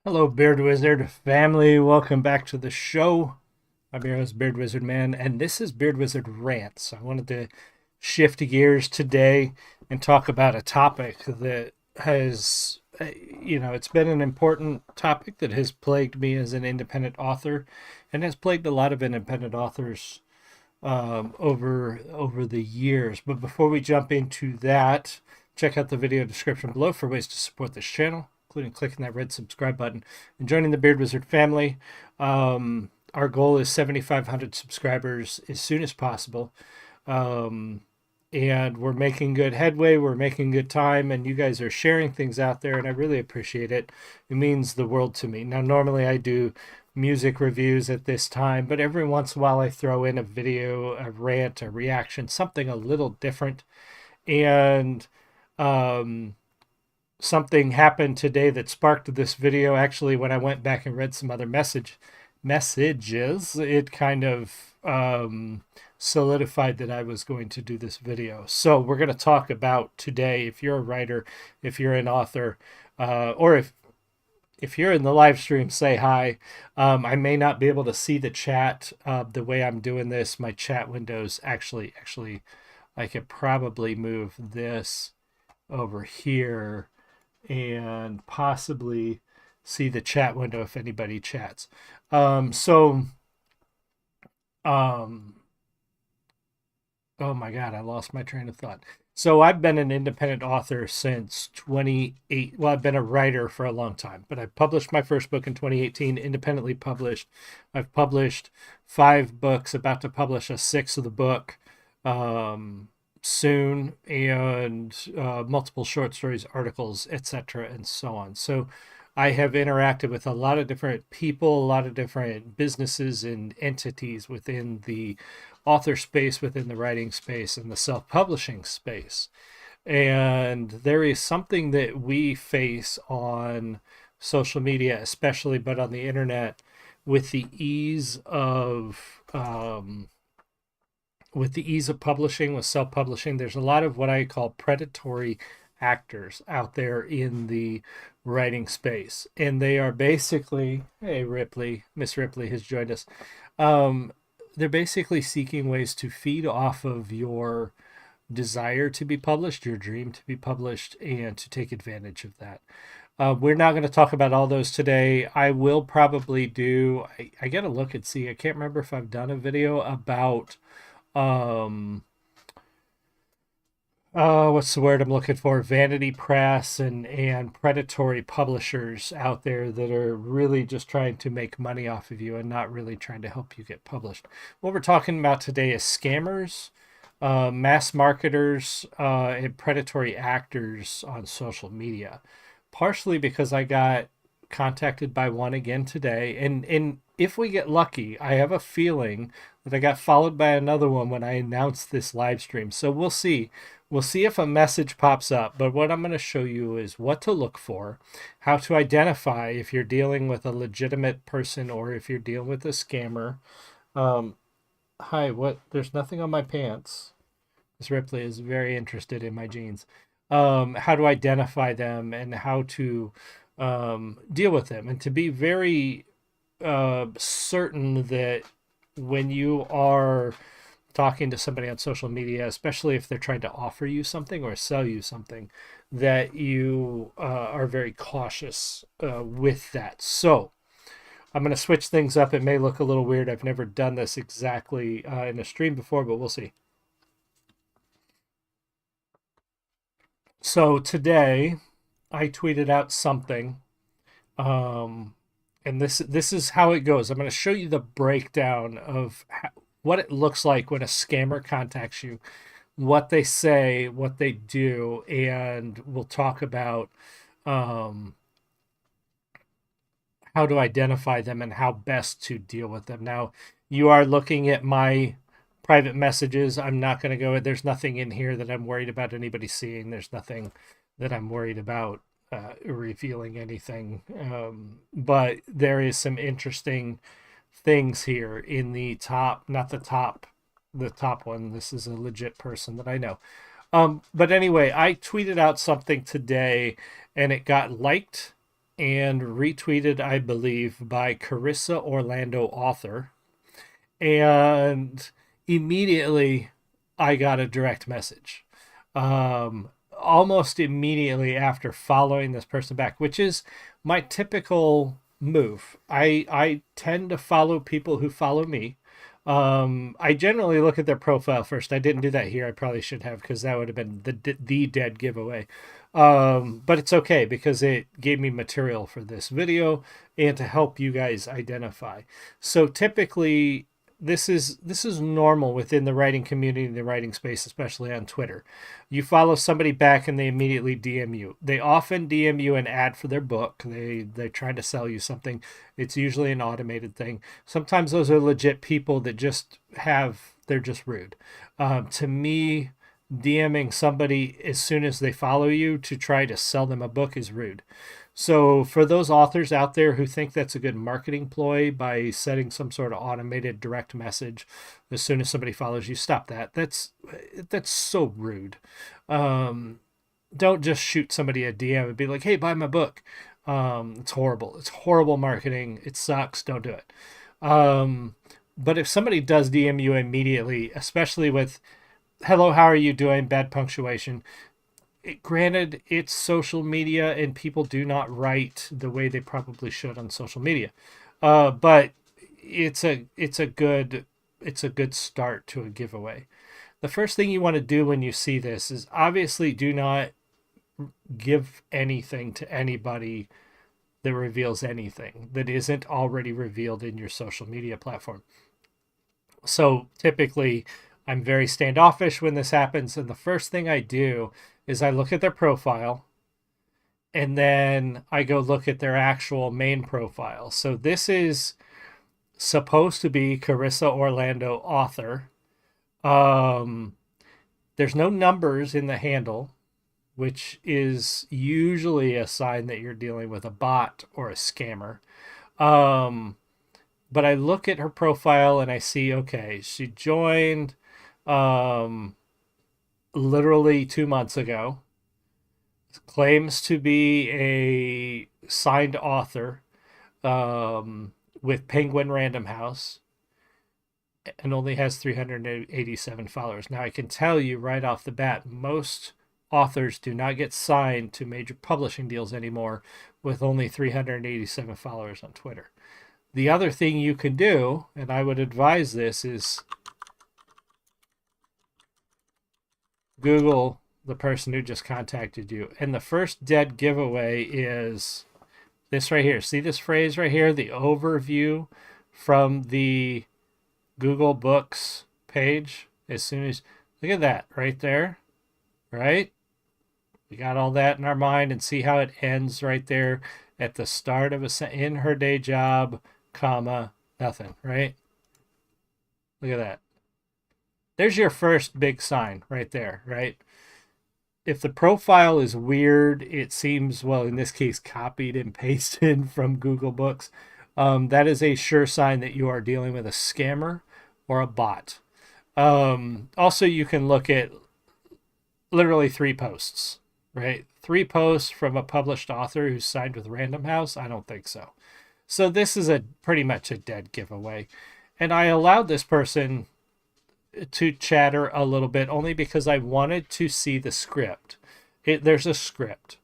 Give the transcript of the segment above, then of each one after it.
Hello, Beard Wizard family. Welcome back to the show. I'm your host, Beard Wizard Man, and this is Beard Wizard Rant. So I wanted to shift gears today and talk about a topic that has, it's been an important topic that has plagued me as an independent author and has plagued a lot of independent authors over the years. But before we jump into that, check out the video description below for ways to support this channel, including clicking that red subscribe button and joining the Beard Wizard family. Our goal is 7,500 subscribers as soon as possible. And we're making good headway. We're making good time, and you guys are sharing things out there, and I really appreciate it. It means the world to me. Now, normally I do music reviews at this time, but every once in a while I throw in a video, a rant, a reaction, something a little different. And something happened today that sparked this video. Actually, when I went back and read some other messages, it kind of solidified that I was going to do this video. So we're going to talk about today, if you're a writer, if you're an author, or if you're in the live stream, say hi. I may not be able to see the chat the way I'm doing this. My chat windows actually, I could probably move this over here and possibly see the chat window if anybody chats. Oh my God, I lost my train of thought. So I've been an independent author since 28. Well, I've been a writer for a long time, but I published my first book in 2018, independently published. I've published 5 books, about to publish a 6th of the book soon, and multiple short stories, articles, etc., and so on. So I have interacted with a lot of different people, a lot of different businesses and entities within the author space, within the writing space, and the self-publishing space. And there is something that we face on social media, especially, but on the internet, with the ease of publishing, with self-publishing. There's a lot of what I call predatory actors out there in the writing space, and they are basically, hey Ripley, Miss Ripley has joined us. They're basically seeking ways to feed off of your desire to be published, your dream to be published, and to take advantage of that. We're not going to talk about all those today. I will probably do, I got to look and see. I can't remember if I've done a video about what's the word I'm looking for? Vanity press and predatory publishers out there that are really just trying to make money off of you and not really trying to help you get published. What we're talking about today is scammers, mass marketers, and predatory actors on social media. Partially because I got contacted by one again today, and if we get lucky, I have a feeling that I got followed by another one when I announced this live stream. So we'll see. We'll see if a message pops up, but what I'm going to show you is what to look for, how to identify if you're dealing with a legitimate person or if you're dealing with a scammer. Hi, what? There's nothing on my pants. Miss Ripley is very interested in my jeans. How to identify them and how to deal with them, and to be very certain that when you are talking to somebody on social media, especially if they're trying to offer you something or sell you something, that you are very cautious with that. So I'm going to switch things up. It may look a little weird. I've never done this exactly in a stream before, but we'll see. So today I tweeted out something, and this is how it goes. I'm going to show you the breakdown of what it looks like when a scammer contacts you, what they say, what they do, and we'll talk about how to identify them and how best to deal with them. Now, you are looking at my private messages. I'm not going to go, there's nothing in here that I'm worried about anybody seeing. There's nothing that I'm worried about revealing anything. But there is some interesting things here in the top, not the top, the top one. This is a legit person that I know. But anyway, I tweeted out something today and it got liked and retweeted, I believe, by Carissa Orlando author. And immediately I got a direct message. Almost immediately after following this person back, which is my typical move. I tend to follow people who follow me. I generally look at their profile first. I didn't do that here. I probably should have, because that would have been the dead giveaway. But it's okay because it gave me material for this video and to help you guys identify. So typically this is normal within the writing community, the writing space, especially on Twitter. You follow somebody back and they immediately DM you. They often DM you an ad for their book. They're trying to sell you something. It's usually an automated thing. Sometimes those are legit people that they're just rude. To me, DMing somebody as soon as they follow you to try to sell them a book is rude. So for those authors out there who think that's a good marketing ploy by setting some sort of automated direct message as soon as somebody follows you, stop that. That's so rude. Don't just shoot somebody a DM and be like, "Hey, buy my book." It's horrible. It's horrible marketing. It sucks. Don't do it. But if somebody does DM you immediately, especially with "Hello, how are you doing?" bad punctuation. Granted, it's social media and people do not write the way they probably should on social media, but it's a good start to a giveaway. The first thing you want to do when you see this is obviously do not give anything to anybody that reveals anything that isn't already revealed in your social media platform. So typically, I'm very standoffish when this happens, and the first thing I do is I look at their profile and then I go look at their actual main profile. So this is supposed to be Carissa Orlando author. There's no numbers in the handle, which is usually a sign that you're dealing with a bot or a scammer. But I look at her profile and I see, okay, she joined literally 2 months ago, claims to be a signed author with Penguin Random House, and only has 387 followers. Now, I can tell you right off the bat, most authors do not get signed to major publishing deals anymore with only 387 followers on Twitter. The other thing you can do, and I would advise this, is Google the person who just contacted you. And the first dead giveaway is this right here. See this phrase right here, the overview from the Google Books page? As soon as, look at that right there, right? We got all that in our mind, and see how it ends right there at the start of in her day job, comma, nothing, right? Look at that. There's your first big sign right there, right? If the profile is weird, it seems, well, in this case, copied and pasted from Google Books. That is a sure sign that you are dealing with a scammer or a bot. Also, you can look at literally 3 posts, right? 3 posts from a published author who's signed with Random House? I don't think so. So this is pretty much a dead giveaway. And I allowed this person to chatter a little bit only because I wanted to see the script. There's a script.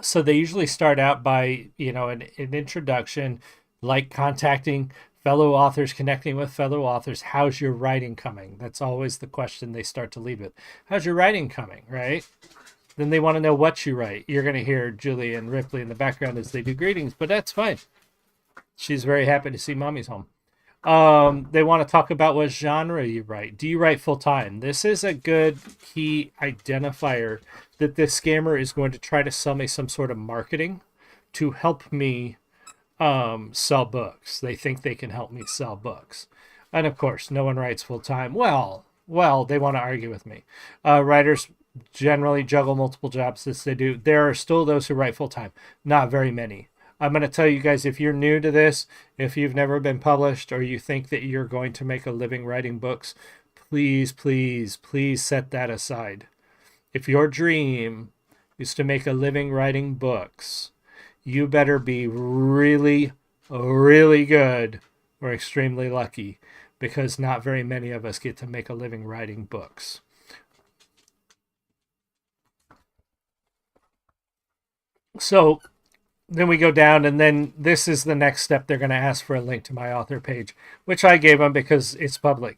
So they usually start out by, an introduction, like contacting fellow authors, connecting with fellow authors. How's your writing coming? That's always the question they start to lead with. How's your writing coming, right? Then they want to know what you write. You're going to hear Julie and Ripley in the background as they do greetings, but that's fine. She's very happy to see mommy's home. They want to talk about what genre you write. Do you write full time? This is a good key identifier that this scammer is going to try to sell me some sort of marketing to help me sell books. They think they can help me sell books. And of course, no one writes full time. Well, they want to argue with me. Writers generally juggle multiple jobs as they do. There are still those who write full time. Not very many. I'm going to tell you guys, if you're new to this, if you've never been published, or you think that you're going to make a living writing books, please, please, please set that aside. If your dream is to make a living writing books, you better be really, really good or extremely lucky, because not very many of us get to make a living writing books. So then we go down, and then this is the next step. They're going to ask for a link to my author page, which I gave them because it's public.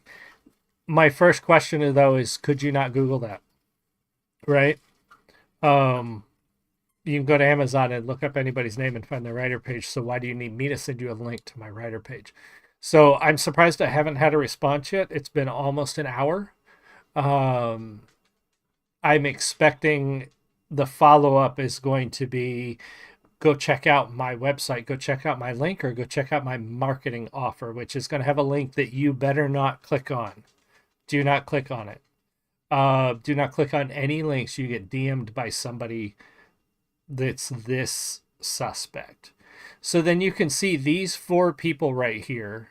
My first question, though, is could you not Google that? Right? Um, you can go to Amazon and look up anybody's name and find their writer page. So why do you need me to send you a link to my writer page? So I'm surprised I haven't had a response yet. It's been almost an hour. Um, I'm expecting the follow up is going to be go check out my website, go check out my link, or go check out my marketing offer, which is going to have a link that you better not click on. Do not click on it. Do not click on any links you get DM'd by somebody that's this suspect. So then you can see these 4 people right here.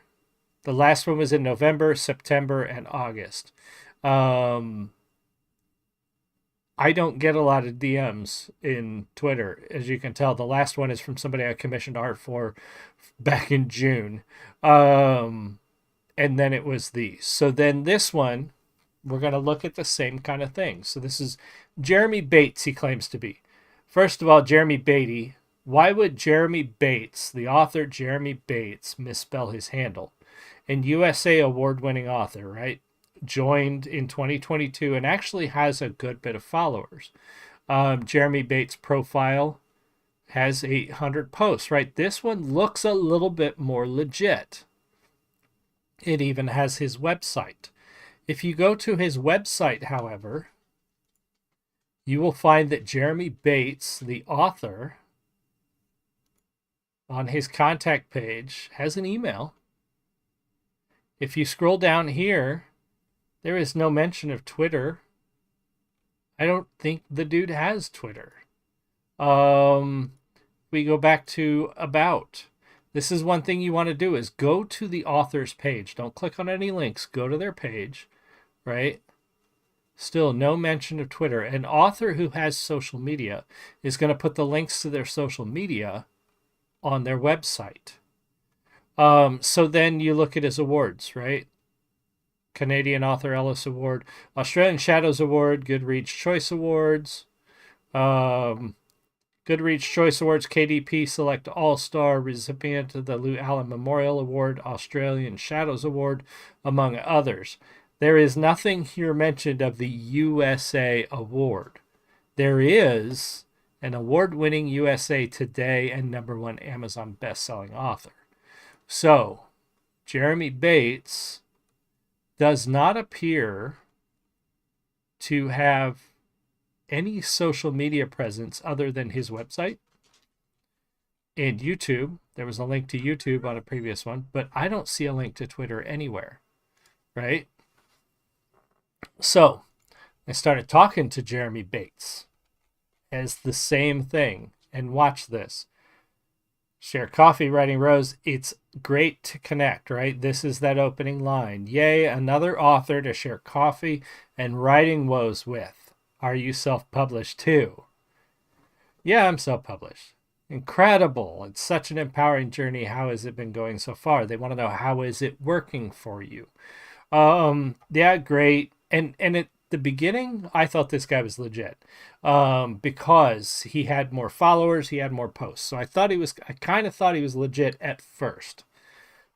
The last one was in November, September, and August. I don't get a lot of DMs in Twitter. As you can tell, the last one is from somebody I commissioned art for back in June. And then it was these. So then this one, we're going to look at the same kind of thing. So this is Jeremy Bates, he claims to be. First of all, Jeremy Beatty. Why would Jeremy Bates, the author Jeremy Bates, misspell his handle? And USA award-winning author, right? Joined in 2022 and actually has a good bit of followers. Jeremy Bates' profile has 800 posts, right? This one looks a little bit more legit. It even has his website. If you go to his website, however, you will find that Jeremy Bates, the author, on his contact page has an email. If you scroll down here, there is no mention of Twitter. I don't think the dude has Twitter. We go back to about. This is one thing you want to do is go to the author's page. Don't click on any links. Go to their page, right? Still no mention of Twitter. An author who has social media is going to put the links to their social media on their website. So then you look at his awards, right? Canadian Author Ellis Award, Australian Shadows Award, Goodreads Choice Awards, Goodreads Choice Awards, KDP Select All-Star, recipient of the Lou Allen Memorial Award, Australian Shadows Award, among others. There is nothing here mentioned of the USA Award. There is an award-winning USA Today and #1 Amazon best-selling author. So, Jeremy Bates does not appear to have any social media presence other than his website and YouTube. There was a link to YouTube on a previous one, but I don't see a link to Twitter anywhere, right? So I started talking to Jeremy Bates as the same thing, and watch this. Share coffee, writing Rose. It's great to connect, right? This is that opening line. Yay, another author to share coffee and writing woes with. Are you self-published too? Yeah, I'm self-published. Incredible. It's such an empowering journey. How has it been going so far? They want to know, how is it working for you? Yeah, great. And at the beginning, I thought this guy was legit, because he had more followers, he had more posts. So I kind of thought he was legit at first,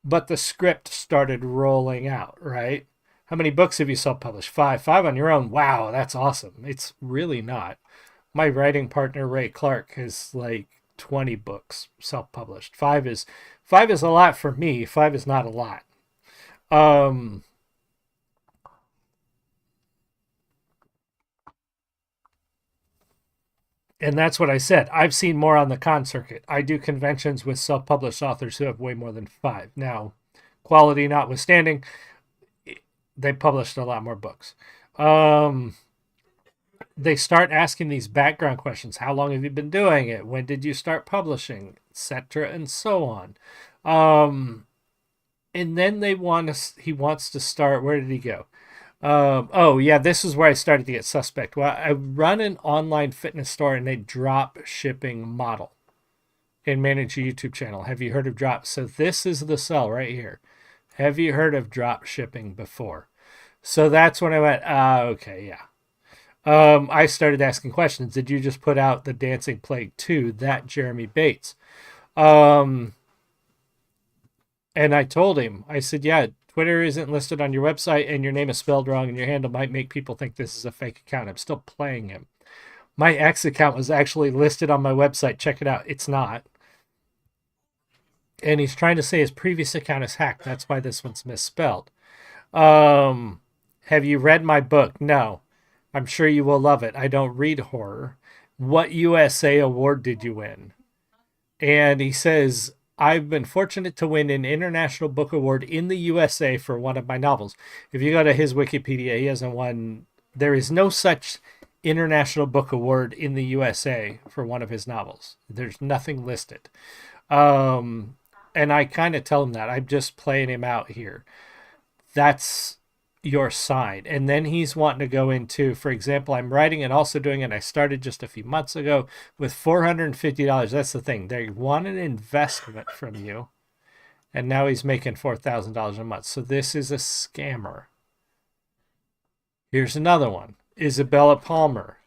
but the script started rolling out, right? How many books have you self-published? 5 on your own. Wow, that's awesome. It's really not. My writing partner, Ray Clark, has like 20 books self-published. 5 is a lot for me. 5 is not a lot. And that's what I said. I've seen more on the con circuit. I do conventions with self-published authors who have way more than 5. Now, quality notwithstanding, they published a lot more books. They start asking these background questions. How long have you been doing it? When did you start publishing? Etc. and so on. And then he wants to start, where did he go? Oh, yeah, this is where I started to get suspect. Well, I run an online fitness store and a drop shipping model. and manage a YouTube channel. Have you heard of drop? So this is the sell right here. Have you heard of drop shipping before? So that's when I went, okay, yeah. I started asking questions. Did you just put out the Dancing Plague 2, that Jeremy Bates? Um, and I told him, I said, yeah, Twitter isn't listed on your website and your name is spelled wrong and your handle might make people think this is a fake account. I'm still playing him. My ex account was actually listed on my website. Check it out. It's not. And he's trying to say his previous account is hacked. That's why this one's misspelled. Um, have you read my book? No. I'm sure you will love it. I don't read horror. What USA award did you win? And he says, I've been fortunate to win an International Book Award in the USA for one of my novels. If you go to his Wikipedia, he hasn't won. There is no such International Book Award in the USA for one of his novels. There's nothing listed. Um, and I kind of tell him that. I'm just playing him out here. That's your sign. And then he's wanting to go into, for example, I'm writing and also doing it. I started just a few months ago with $450. That's the thing. They want an investment from you. And now he's making $4,000 a month. So this is a scammer. Here's another one. Isabella Palmer.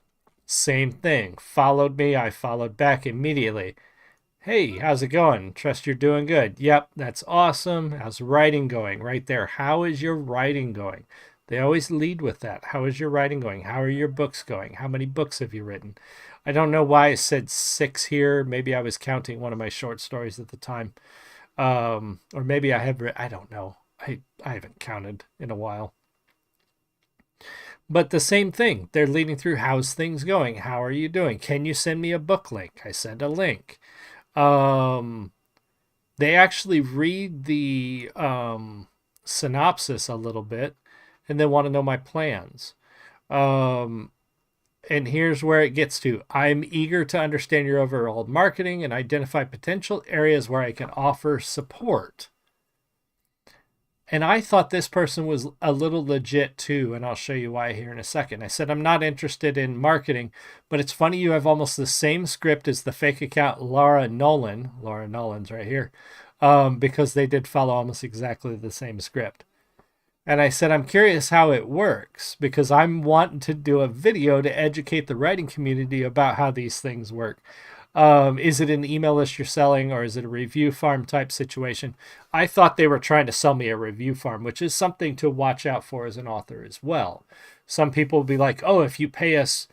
Same thing. Followed me. I followed back immediately. Hey, how's it going? Trust you're doing good. Yep, that's awesome. How's writing going? Right there. How is your writing going? They always lead with that. How is your writing going? How are your books going? How many books have you written? I don't know why I said 6 here. Maybe I was counting one of my short stories at the time. Or maybe I have, I don't know. I haven't counted in a while. But the same thing. They're leading through how's things going? How are you doing? Can you send me a book link? I send a link. Um, they actually read the synopsis a little bit and they want to know my plans. Um, and here's where it gets to. I'm eager to understand your overall marketing and identify potential areas where I can offer support. And I thought this person was a little legit too, and I'll show you why here in a second. I said, I'm not interested in marketing, but it's funny you have almost the same script as the fake account Laura Nolan. Laura Nolan's right here, because they did follow almost exactly the same script. And I said, I'm curious how it works because I'm wanting to do a video to educate the writing community about how these things work. Is it an email list you're selling or is it a review farm type situation? I thought they were trying to sell me a review farm, which is something to watch out for as an author as well. Some people will be like, oh, if you pay us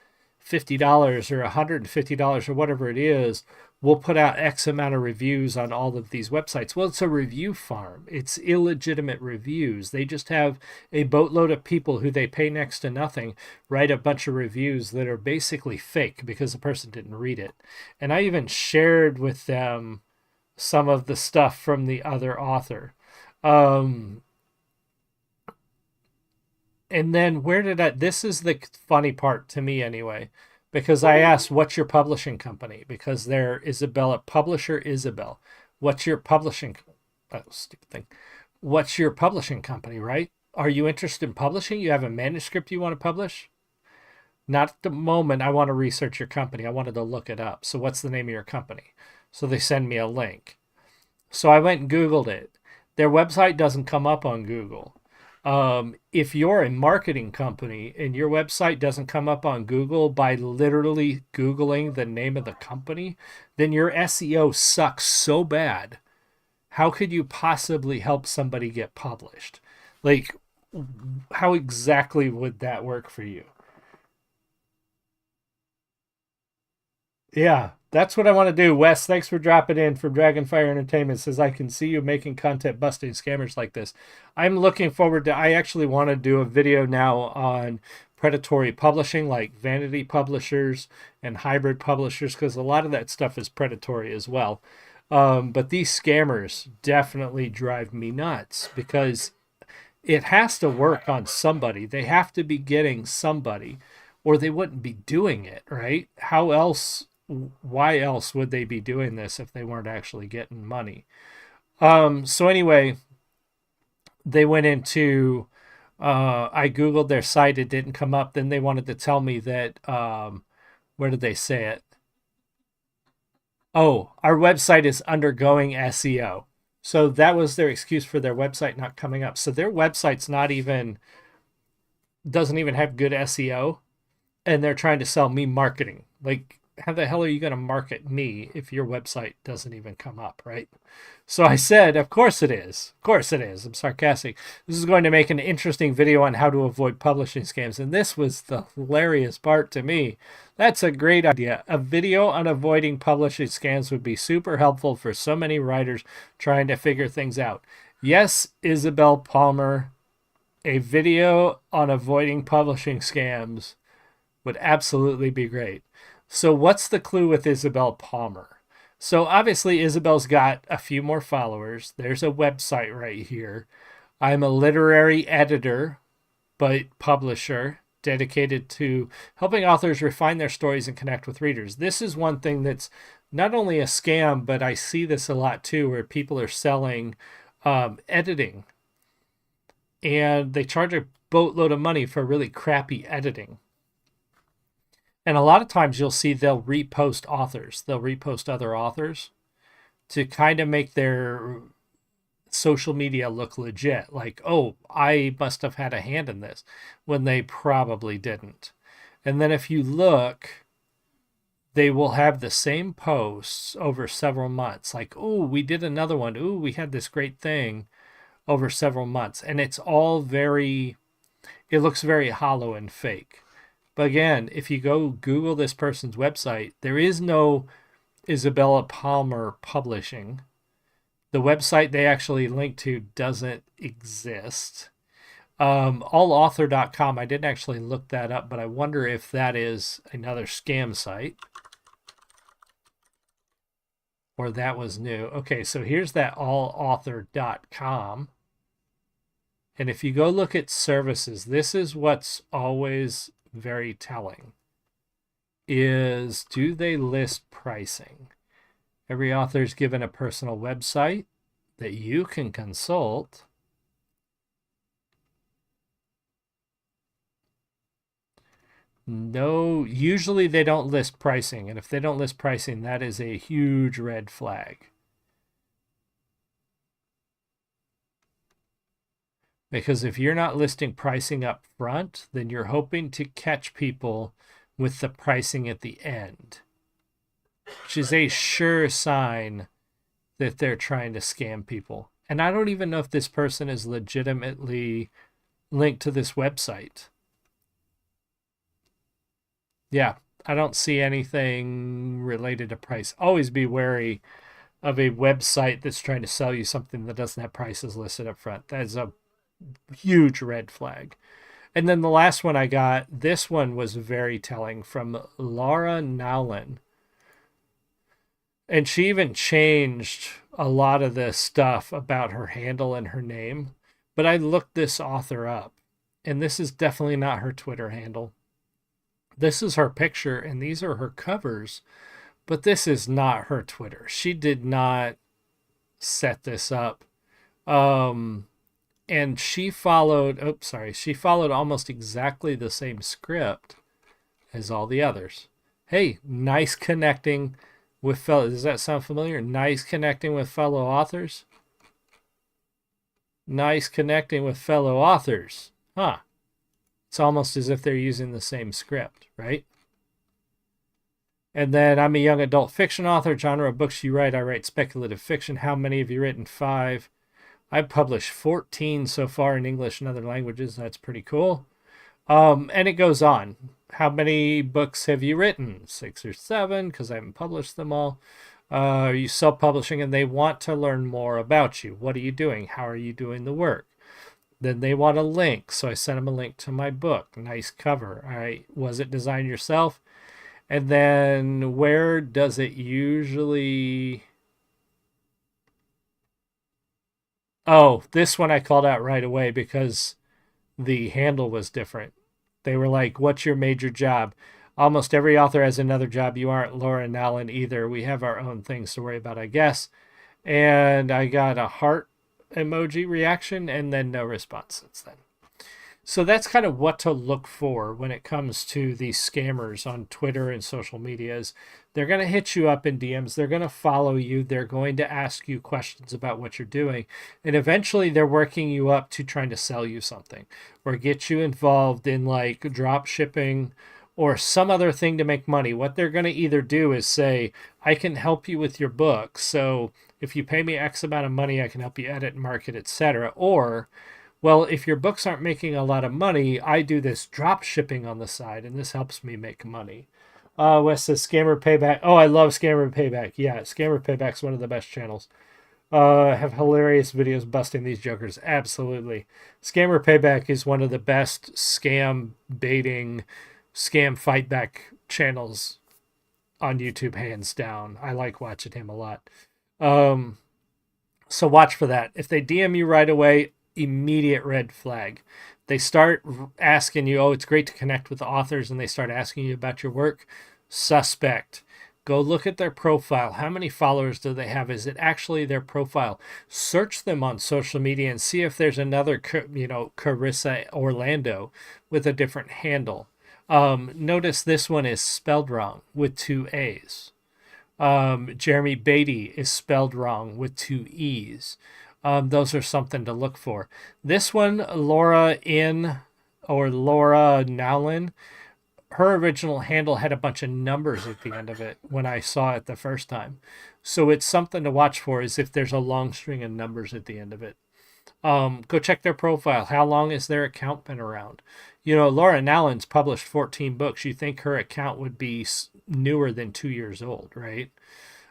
$50 or $150 or whatever it is, we'll put out X amount of reviews on all of these websites. Well, it's a review farm. It's illegitimate reviews. They just have a boatload of people who they pay next to nothing write a bunch of reviews that are basically fake because the person didn't read it. And I even shared with them some of the stuff from the other author. Um, and then where did I, this is the funny part to me anyway, because I asked, what's your publishing company? Because they're Isabella, publisher Isabel. What's your publishing, oh, stupid thing. What's your publishing company, right? Are you interested in publishing? You have a manuscript you want to publish? Not at the moment. I want to research your company. I wanted to look it up. So what's the name of your company? So they send me a link. So I went and Googled it. Their website doesn't come up on Google. If you're a marketing company and your website doesn't come up on Google by literally Googling the name of the company, then your SEO sucks so bad. How could you possibly help somebody get published? Like, how exactly would that work for you? Yeah, that's what I want to do. Wes, thanks for dropping in from Dragonfire Entertainment. Says I can see you making content busting scammers like this. I'm looking forward to. I actually want to do a video now on predatory publishing, like vanity publishers and hybrid publishers, because a lot of that stuff is predatory as well. But these scammers definitely drive me nuts because it has to work on somebody. They have to be getting somebody, or they wouldn't be doing it, right? How else? Why else would they be doing this if they weren't actually getting money? So anyway, they went into. I googled their site. It didn't come up. Then they wanted to tell me that. Where did they say it? Oh, our website is undergoing SEO. So that was their excuse for their website not coming up. So their website's not even, doesn't even have good SEO, and they're trying to sell me marketing. Like, how the hell are you going to market me if your website doesn't even come up, right? So I said, of course it is. Of course it is. I'm sarcastic. This is going to make an interesting video on how to avoid publishing scams. And this was the hilarious part to me. That's a great idea. A video on avoiding publishing scams would be super helpful for so many writers trying to figure things out. Yes, Isabel Palmer, a video on avoiding publishing scams would absolutely be great. So what's the clue with Isabel Palmer? So obviously Isabel's got a few more followers. There's a website right here. I'm a literary editor, but publisher dedicated to helping authors refine their stories and connect with readers. This is one thing that's not only a scam, but I see this a lot too, where people are selling editing, and they charge a boatload of money for really crappy editing. And a lot of times you'll see they'll repost authors. They'll repost other authors to kind of make their social media look legit. Like, oh, I must have had a hand in this, when they probably didn't. And then if you look, they will have the same posts over several months. Like, oh, we did another one. Oh, we had this great thing over several months. And it's all very, it looks very hollow and fake. But again, if you go Google this person's website, there is no Isabella Palmer Publishing. The website they actually link to doesn't exist. Allauthor.com, I didn't actually look that up, but I wonder if that is another scam site. Or that was new. Okay, so here's that allauthor.com. And if you go look at services, this is what's always very telling, is do they list pricing? Every author is given a personal website that you can consult. No, usually they don't list pricing. And if they don't list pricing, that is a huge red flag. Because if you're not listing pricing up front, then you're hoping to catch people with the pricing at the end, which is a sure sign that they're trying to scam people. And I don't even know if this person is legitimately linked to this website. Yeah, I don't see anything related to price. Always be wary of a website that's trying to sell you something that doesn't have prices listed up front. That is a huge red flag. And then the last one I got, this one was very telling, from Laura Nowlin. And she even changed a lot of the stuff about her handle and her name. But I looked this author up, and this is definitely not her Twitter handle. This is her picture, and these are her covers, but this is not her Twitter. She did not set this up. And she followed, she followed almost exactly the same script as all the others. Hey, nice connecting with fellow, does that sound familiar? Nice connecting with fellow authors. Nice connecting with fellow authors. Huh. It's almost as if they're using the same script, right? And then I'm a young adult fiction author. Genre of books you write. I write speculative fiction. How many have you written? 5. I've published 14 so far in English and other languages. That's pretty cool. And it goes on. How many books have you written? 6 or 7, because I haven't published them all. Are you self-publishing? And they want to learn more about you. What are you doing? How are you doing the work? Then they want a link. So I sent them a link to my book. Nice cover. All right. Was it designed yourself? And then where does it usually... Oh, this one I called out right away because the handle was different. They were like, what's your major job? Almost every author has another job. You aren't Laura and Alan either. We have our own things to worry about, I guess. And I got a heart emoji reaction and then no response since then. So that's kind of what to look for when it comes to these scammers on Twitter and social medias. They're going to hit you up in DMs. They're going to follow you. They're going to ask you questions about what you're doing. And eventually they're working you up to trying to sell you something or get you involved in like drop shipping or some other thing to make money. What they're going to either do is say, I can help you with your book. So if you pay me X amount of money, I can help you edit, market, etc. Or well, if your books aren't making a lot of money, I do this drop shipping on the side, and this helps me make money. Wes says Scammer Payback. Oh, I love Scammer Payback. Yeah, Scammer Payback's one of the best channels. Have hilarious videos busting these jokers. Absolutely. Scammer Payback is one of the best scam baiting, scam fight back channels on YouTube, hands down. I like watching him a lot. So watch for that. If they DM you right away, immediate red flag. They start asking you, oh, it's great to connect with the authors, and they start asking you about your work. Suspect. Go look at their profile. How many followers do they have? Is it actually their profile? Search them on social media and see if there's another, Carissa Orlando with a different handle. Notice this one is spelled wrong with 2 A's. Jeremy Beatty is spelled wrong with 2 E's. Those are something to look for. This one, Laura Nowlin, her original handle had a bunch of numbers at the end of it when I saw it the first time. So it's something to watch for is if there's a long string of numbers at the end of it. Go check their profile. How long has their account been around? Laura Nowlin's published 14 books. You think her account would be newer than 2 years old, right?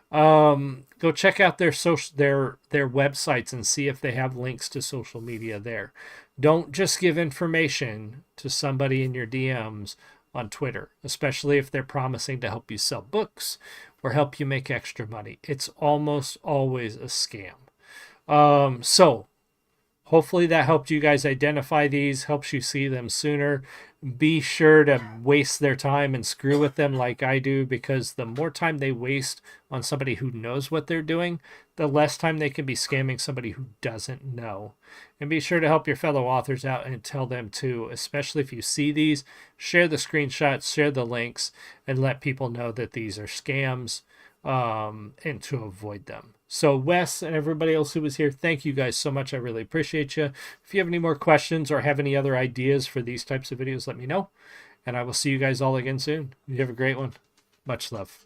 Go check out their websites and see if they have links to social media there. Don't just give information to somebody in your DMs on Twitter, especially if they're promising to help you sell books or help you make extra money. It's almost always a scam. So hopefully that helped you guys identify these, helps you see them sooner. Be sure to waste their time and screw with them like I do, because the more time they waste on somebody who knows what they're doing, the less time they can be scamming somebody who doesn't know. And be sure to help your fellow authors out and tell them too, especially if you see these, share the screenshots, share the links, and let people know that these are scams, and to avoid them. So Wes and everybody else who was here, thank you guys so much. I really appreciate you. If you have any more questions or have any other ideas for these types of videos, let me know. And I will see you guys all again soon. You have a great one. Much love.